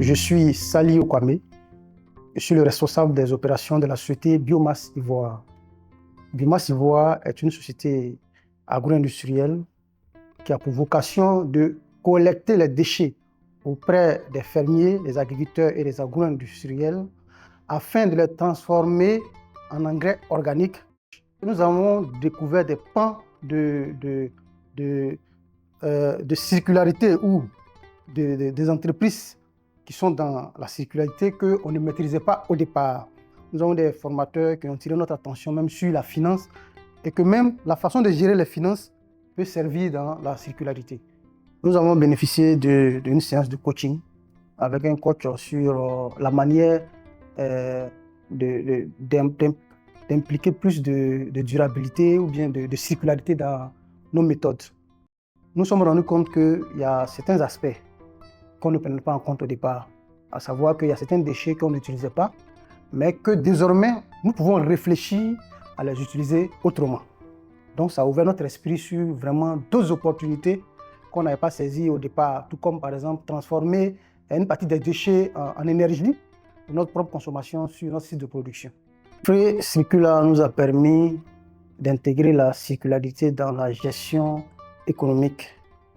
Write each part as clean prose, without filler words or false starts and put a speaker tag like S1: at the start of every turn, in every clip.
S1: Je suis Sali Okwame. Je suis le responsable des opérations de la société Biomasse Ivoire. Biomasse Ivoire est une société agro-industrielle qui a pour vocation de collecter les déchets auprès des fermiers, des agriculteurs et des agro-industriels afin de les transformer en engrais organiques. Nous avons découvert des pans de circularité ou des entreprises qui sont dans la circularité qu'on ne maîtrisait pas au départ. Nous avons des formateurs qui ont tiré notre attention même sur la finance et que même la façon de gérer les finances peut servir dans la circularité. Nous avons bénéficié d'une séance de coaching avec un coach sur la manière d'impliquer plus de durabilité ou bien de circularité dans nos méthodes. Nous nous sommes rendus compte qu'il y a certains aspects qu'on ne prenait pas en compte au départ, à savoir qu'il y a certains déchets qu'on n'utilisait pas, mais que désormais, nous pouvons réfléchir à les utiliser autrement. Donc ça a ouvert notre esprit sur vraiment d'autres opportunités qu'on n'avait pas saisies au départ, tout comme par exemple transformer une partie des déchets en énergie pour notre propre consommation sur notre site de production. Free Circular nous a permis d'intégrer la circularité dans la gestion économique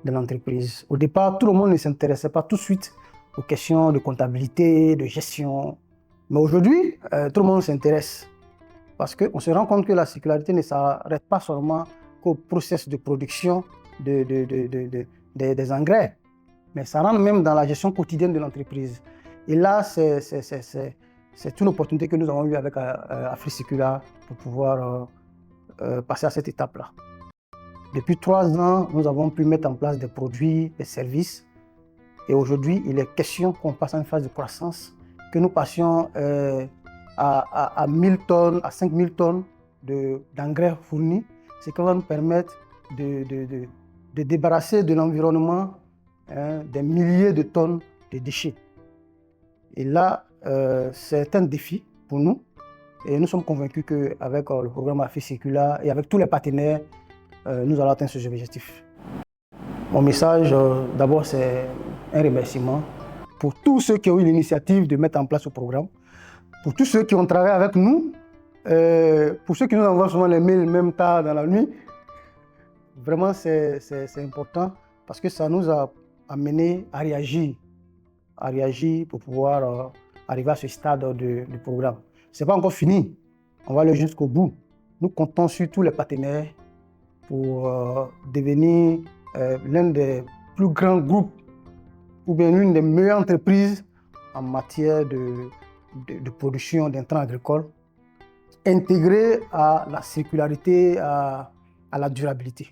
S1: de l'entreprise. Au départ, tout le monde ne s'intéressait pas tout de suite aux questions de comptabilité, de gestion. Mais aujourd'hui, tout le monde s'intéresse parce qu'on se rend compte que la circularité ne s'arrête pas seulement qu'au processus de production des engrais, mais ça rentre même dans la gestion quotidienne de l'entreprise. Et là, c'est une opportunité que nous avons eue avec Free Circular pour pouvoir passer à cette étape-là. Depuis 3 ans, nous avons pu mettre en place des produits, des services. Et aujourd'hui, il est question qu'on passe à une phase de croissance, que nous passions à 1000 tonnes, à 5000 tonnes d'engrais fournis, ce qui va nous permettre de débarrasser de l'environnement des milliers de tonnes de déchets. Et là, c'est un défi pour nous. Et nous sommes convaincus qu'avec le programme Free Circular et avec tous les partenaires, nous allons atteindre ce objectif. Mon message, d'abord, c'est un remerciement pour tous ceux qui ont eu l'initiative de mettre en place ce programme, pour tous ceux qui ont travaillé avec nous, pour ceux qui nous envoient souvent les mails même tard dans la nuit. Vraiment, c'est important parce que ça nous a amené à réagir pour pouvoir arriver à ce stade du programme. Ce n'est pas encore fini, on va aller jusqu'au bout. Nous comptons sur tous les partenaires pour devenir l'un des plus grands groupes ou bien l'une des meilleures entreprises en matière de production d'intrants agricoles, intégrée à la circularité, à la durabilité.